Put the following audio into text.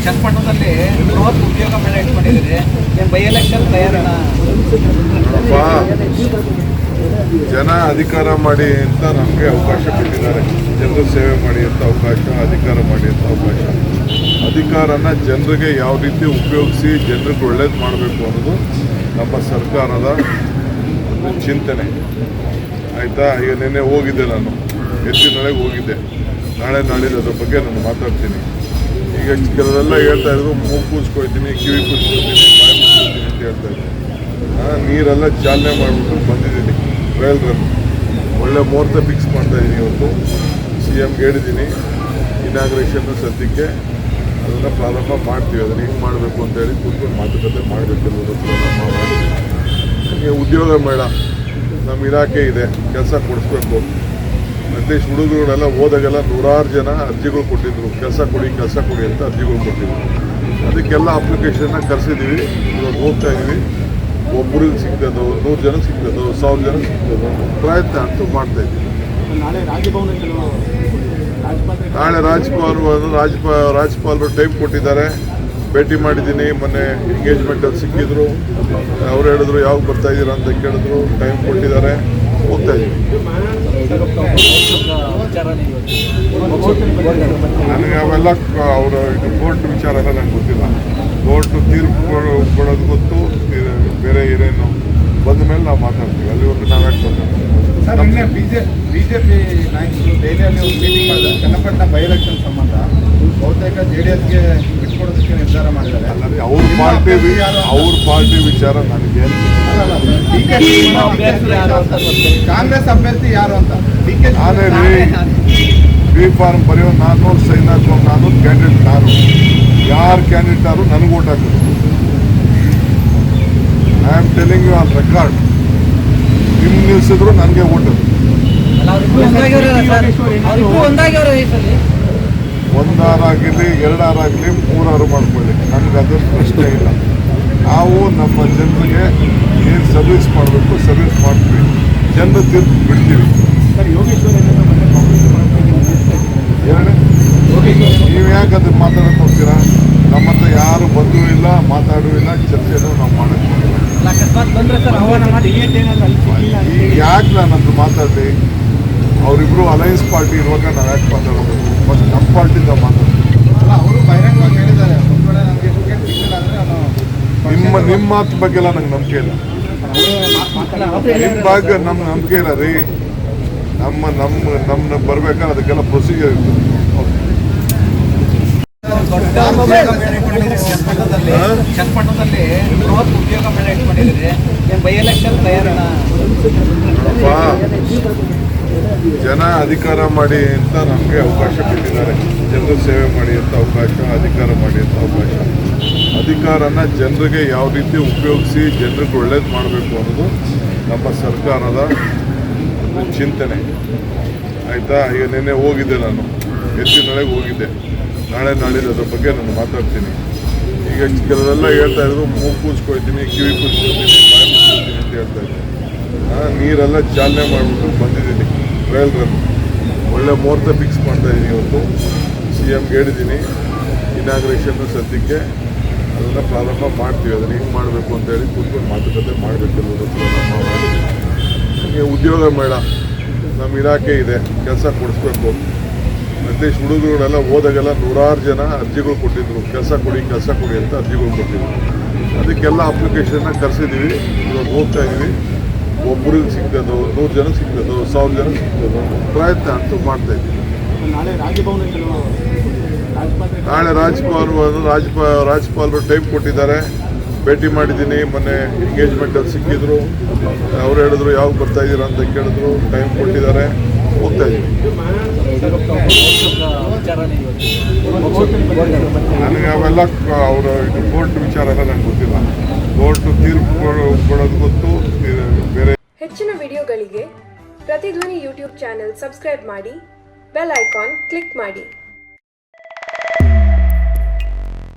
ಚನ್ನಪಟ್ಟಣದಲ್ಲಿ ಬೃಹತ್ ಉದ್ಯೋಗ ಮೇಳ ಇಟ್ಕೊಂಡಿದ್ದೀರಿ. ಬೈ ಎಲೆಕ್ಷನ್ ತಯಾರಣ ಜನ ಅಧಿಕಾರ ಮಾಡಿ ಅಂತ ನಮಗೆ ಅವಕಾಶ ಕೊಟ್ಟಿದ್ದಾರೆ. ಜನರ ಸೇವೆ ಮಾಡಿ ಅಂತ ಅವಕಾಶ, ಅಧಿಕಾರ ಮಾಡಿ ಅಂತ ಅವಕಾಶ. ಅಧಿಕಾರನ ಜನರಿಗೆ ಯಾವ ರೀತಿ ಉಪಯೋಗಿಸಿ ಜನರಿಗೆ ಒಳ್ಳೇದು ಮಾಡಬೇಕು ಅನ್ನೋದು ನಮ್ಮ ಸರ್ಕಾರದ ಒಂದು ಚಿಂತನೆ. ಆಯಿತಾ? ಈಗ ನಿನ್ನೆ ಹೋಗಿದ್ದೆ, ನಾನು ಎತ್ತಿನೊಳಗೆ ಹೋಗಿದ್ದೆ. ನಾಳೆ ನಾಳಿದ್ದು ಅದ್ರ ಬಗ್ಗೆ ನಾನು ಮಾತಾಡ್ತೀನಿ. ಈಗ ಕೆಲವೆಲ್ಲ ಹೇಳ್ತಾ ಇದ್ರು, ಮೂಗು ಕೂಸ್ಕೊಳ್ತೀನಿ, ಕಿವಿ ಕೂಸ್ಕೊಳ್ತೀನಿ, ಬಾಯಿ ಕೂಸ್ಕೊಳ್ತೀನಿ ಅಂತ ಹೇಳ್ತಾ ಇದ್ರು. ನೀರೆಲ್ಲ ಚಾಲನೆ ಮಾಡಿಬಿಟ್ಟು ಬಂದಿದ್ದೀನಿ. ಟ್ರಯಲ್ ರನ್ ಒಳ್ಳೆ ಮುಹೂರ್ತ ಫಿಕ್ಸ್ ಮಾಡ್ತಾ ಇದ್ದೀನಿ. ಇವತ್ತು CMಗೆ ಹೇಳಿದ್ದೀನಿ, ಇನಾಗ್ರೇಷನ್ ಸದ್ಯಕ್ಕೆ ಅದನ್ನು ಪ್ರಾರಂಭ ಮಾಡ್ತೀವಿ. ಅದನ್ನು ಹೆಂಗೆ ಮಾಡಬೇಕು ಅಂತೇಳಿ ಕೂತ್ಕೊಂಡು ಮಾತುಕತೆ ಮಾಡಬೇಕಿರೋದು ನಾವು ಮಾಡ್ತೀವಿ. ನನಗೆ ಉದ್ಯೋಗ ಮೇಳ ನಮ್ಮ ಇಲಾಖೆ ಇದೆ, ಕೆಲಸ ಕೊಡಿಸ್ಬೇಕು. ಅಟ್ಲೀಸ್ಟ್ ಹುಡುಗರುಗಳೆಲ್ಲ ಹೋದಾಗೆಲ್ಲ ನೂರಾರು ಜನ ಅರ್ಜಿಗಳು ಕೊಟ್ಟಿದ್ರು, ಕೆಲಸ ಕೊಡಿ ಅಂತ ಅರ್ಜಿಗಳು ಕೊಟ್ಟಿದ್ರು. ಅದಕ್ಕೆಲ್ಲ ಅಪ್ಲಿಕೇಶನ್ನ ಕರೆಸಿದ್ದೀವಿ. ಇವಾಗ ಹೋಗ್ತಾ ಇದ್ದೀವಿ. ಒಬ್ಬರಿಗೆ ಸಿಗ್ತದೋ, 100 ಜನಕ್ಕೆ ಸಿಗ್ತದೋ, 1000 ಜನಕ್ಕೆ ಸಿಗ್ತದೋ, ಪ್ರಯತ್ನ ಅಂತೂ ಮಾಡ್ತಾ ಇದ್ದೀವಿ. ನಾಳೆ ರಾಜ್ಯಪಾಲರು ಟೈಮ್ ಕೊಟ್ಟಿದ್ದಾರೆ. ಭೇಟಿ ಮಾಡಿದ್ದೀನಿ. ಮೊನ್ನೆ ಎಂಗೇಜ್ಮೆಂಟಲ್ಲಿ ಸಿಕ್ಕಿದ್ರು. ಅವ್ರು ಹೇಳಿದ್ರು ಯಾವಾಗ ಬರ್ತಾ ಇದ್ದೀರಾ ಅಂತ ಕೇಳಿದ್ರು. ಟೈಮ್ ಕೊಟ್ಟಿದ್ದಾರೆ. ಹೋಗ್ತಾ ಇದ್ದೀವಿ. ನನಗೆ ಅವೆಲ್ಲ ಅವರ ಕೋರ್ಟ್ ವಿಚಾರ ಎಲ್ಲ ನಂಗೆ ಗೊತ್ತಿಲ್ಲ. ಕೋರ್ಟ್ ತೀರ್ಪು ಕೊಡೋದು ಗೊತ್ತು. ಬೇರೆ ಏನೇನು ಬಂದ ಮೇಲೆ ನಾವು ಮಾತಾಡ್ತೀವಿ. ಅಲ್ಲಿವರೆಗೂ ನಾವು ಯಾಕೆ ಬಿಜೆಪಿ ನಾಯಕರು ದೆಹಲಿಯಲ್ಲಿ ಒಂದು ಮೀಟಿಂಗ್ ಮಾಡಿದ್ದಾರೆ. ಚನ್ನಪಟ್ಟಣ ಬೈ ಎಲೆಕ್ಷನ್ ಸಂಬಂಧ ಬಹುತೇಕ JDSಗೆ ಬಿಟ್ಕೊಡೋದಕ್ಕೆ ನಿರ್ಧಾರ ಮಾಡಿದ್ದಾರೆ. ಅಲ್ಲದೆ ಅವ್ರ ಪಾರ್ಟಿ ವಿಚಾರ ನನಗೆ ಕಾಂಗ್ರೆಸ್ ಅಭ್ಯರ್ಥಿ ಯಾರು ಅಂತ ನಾನೇ ಬಿ ಫಾರ್ಮ್ ಬರೆಯೋ 400 ಸೈನ್ ಹಾಕೋ 400 ಕ್ಯಾಂಡಿಡೇಟ್ ಯಾರು ಕ್ಯಾಂಡಿಡೇಟ್ ನನಗೆ ಓಟ್ ಹಾಕೋದು. I am telling you on record. ನಿಮ್ಮ ನಿಲ್ಸಿದ್ರು ನನಗೆ ಓಟ್ ಅದು. ಒಂದಾರಾಗಲಿ, ಎರಡಾರಾಗಲಿ, 3 ಮಾಡ್ಕೊಳ್ಳಿ, ನನಗೆ ಅದ್ರ ಪ್ರಶ್ನೆ ಇಲ್ಲ. ನಾವು ನಮ್ಮ ಜನರಿಗೆ ಏನು ಸರ್ವಿಸ್ ಮಾಡಬೇಕು ಸರ್ವಿಸ್ ಮಾಡ್ತೀವಿ. ಜನರ ತೀರ್ಪು ಬಿಡ್ತೀವಿ. ನೀವು ಯಾಕೆ ಅದನ್ನು ಮಾತಾಡೋಕೆ ಹೋಗ್ತೀರಾ? ನಮ್ಮ ಹತ್ರ ಯಾರು ಬಂದೂ ಇಲ್ಲ, ಮಾತಾಡೂ ಇಲ್ಲ, ಚರ್ಚೆನೂ ನಾವು ಮಾಡೋಕ್ಕೆ ಯಾಕೆ ನಾನಂತ ಮಾತಾಡಿ. ಅವರಿಬ್ಬರು ಅಲಯನ್ಸ್ ಪಾರ್ಟಿ ಇರುವಾಗ ನಾವು ಯಾಕೆ ಮಾತಾಡೋದು? ಫಸ್ಟ್ ನಮ್ಮ ಪಾರ್ಟಿಯಿಂದ ಮಾತಾಡ್ತೀವಿ. ಅವರು ಬಹಿರಂಗವಾಗಿ ಹೇಳಿದ್ದಾರೆ, ನಿಮ್ಮ ಮಾತು ಬಗ್ಗೆ ಎಲ್ಲ ನಂಗೆ ನಂಬಿಕೆ ಇಲ್ಲ. ನಿಮ್ಮ ಬಗ್ಗೆ ನಮ್ಗೆ ನಂಬಿಕೆ ಇಲ್ಲ ರೀ. ನಮ್ಮ ಬರ್ಬೇಕಾದ್ರೆ ಅದಕ್ಕೆಲ್ಲ ಪ್ರೊಸೀಜರ್ ಇರ್ತದೆ. ಚನ್ನಪಟ್ಟಣದಲ್ಲಿ ಬೃಹತ್ ಉದ್ಯೋಗ ಮೇಳ ಇಟ್ಕೊಂಡಿದ್ದೀರಿ. ಬೈ ಎಲೆಕ್ಷನ್ ತಯಾರಣ ಜನ ಅಧಿಕಾರ ಮಾಡಿ ಅಂತ ನಮಗೆ ಅವಕಾಶ ಕೊಟ್ಟಿದ್ದಾರೆ. ಜನರ ಸೇವೆ ಮಾಡಿ ಅಂತ ಅವಕಾಶ, ಅಧಿಕಾರ ಮಾಡಿ ಅಂತ ಅವಕಾಶ. ಅಧಿಕಾರನ ಜನರಿಗೆ ಯಾವ ರೀತಿ ಉಪಯೋಗಿಸಿ ಜನರಿಗೆ ಒಳ್ಳೇದು ಮಾಡಬೇಕು ಅನ್ನೋದು ನಮ್ಮ ಸರ್ಕಾರದ ಒಂದು ಚಿಂತನೆ. ಆಯಿತಾ? ಈಗ ನಿನ್ನೆ ಹೋಗಿದ್ದೆ, ನಾನು ಎತ್ತಿನೊಳಗೆ ಹೋಗಿದ್ದೆ. ನಾಳೆ ನಾಳಿದ್ದು ಅದ್ರ ಬಗ್ಗೆ ನಾನು ಮಾತಾಡ್ತೀನಿ. ಈಗ ಕೆಲವೆಲ್ಲ ಹೇಳ್ತಾ ಇದ್ರು, ಮೂಗು ಕೂಸ್ಕೊಳ್ತೀನಿ, ಕಿವಿ ಕೂಸ್ಕೊಳ್ತೀನಿ, ಬಾಯಿ ಕೂಸ್ಕೊಳ್ತೀನಿ ಅಂತ ಹೇಳ್ತಾ ಇದ್ರು. ನೀರೆಲ್ಲ ಚಾಲನೆ ಮಾಡಿಬಿಟ್ಟು ಬಂದಿದ್ದೀನಿ. ಟ್ರಯಲ್ ರನ್ ಒಳ್ಳೆ ಮುಹೂರ್ತ ಫಿಕ್ಸ್ ಮಾಡ್ತಾ ಇದ್ದೀನಿ. ಇವತ್ತು CMಗೆ ಹೇಳಿದ್ದೀನಿ, ಇನಾಗ್ರೇಷನ್ ಸದ್ಯಕ್ಕೆ ಅದನ್ನು ಪ್ರಾರಂಭ ಮಾಡ್ತೀವಿ. ಅದನ್ನು ಹೆಂಗೆ ಮಾಡಬೇಕು ಅಂತೇಳಿ ಕೂತ್ಕೊಂಡು ಮಾತುಕತೆ ಮಾಡಬೇಕಿರೋದು ನಾವು ಮಾಡ್ತೀವಿ. ನನಗೆ ಉದ್ಯೋಗ ಮೇಳ ನಮ್ಮ ಇಲಾಖೆ ಇದೆ, ಕೆಲಸ ಕೊಡಿಸ್ಬೇಕು. ಅಟ್ಲೀಸ್ಟ್ ಹುಡುಗರುಗಳೆಲ್ಲ ಹೋದಾಗೆಲ್ಲ ನೂರಾರು ಜನ ಅರ್ಜಿಗಳು ಕೊಟ್ಟಿದ್ರು, ಕೆಲಸ ಕೊಡಿ ಅಂತ ಅರ್ಜಿಗಳು ಕೊಟ್ಟಿದ್ರು. ಅದಕ್ಕೆಲ್ಲ ಅಪ್ಲಿಕೇಶನ್ನ ಕರೆಸಿದ್ದೀವಿ. ಇವಾಗ ಹೋಗ್ತಾ ಇದ್ದೀವಿ. ಒಬ್ಬರಿಗೆ ಸಿಗ್ತದೋ, 100 ಜನಕ್ಕೆ ಸಿಗ್ತದೋ, 1000 ಜನಕ್ಕೆ ಸಿಗ್ತದೋ, ಪ್ರಯತ್ನ ಅಂತೂ ಮಾಡ್ತಾ ಇದ್ದೀವಿ. ನಾಳೆ ರಾಜ್ಯಪಾಲರು ಟೈಮ್ ಕೊಟ್ಟಿದ್ದಾರೆ. ಭೇಟಿ ಮಾಡಿದ್ದೀನಿ. ಮೊನ್ನೆ ಎಂಗೇಜ್ಮೆಂಟಲ್ಲಿ ಸಿಕ್ಕಿದ್ರು. ಅವ್ರು ಹೇಳಿದ್ರು ಯಾವಾಗ ಬರ್ತಾ ಇದ್ದೀರಾ ಅಂತ ಕೇಳಿದ್ರು. ಟೈಮ್ ಕೊಟ್ಟಿದ್ದಾರೆ. ಹೋಗ್ತಾ ಇದ್ದೀವಿ. ನನಗೆ ಅವೆಲ್ಲ ಅವರ ಕೋರ್ಟ್ ವಿಚಾರ ಎಲ್ಲ ನಂಗೆ ಗೊತ್ತಿಲ್ಲ. ಕೋರ್ಟ್ ತೀರ್ಪು ಕೊಡೋದು ಗೊತ್ತು. ಬೇರೆ ಹೆಚ್ಚಿನ ವಿಡಿಯೋಗಳಿಗೆ ಪ್ರತಿಧ್ವನಿ ಯೂಟ್ಯೂಬ್ ಚಾನೆಲ್ ಸಬ್ಸ್ಕ್ರೈಬ್ ಮಾಡಿ, ಬೆಲ್ ಐಕಾನ್ ಕ್ಲಿಕ್ ಮಾಡಿ.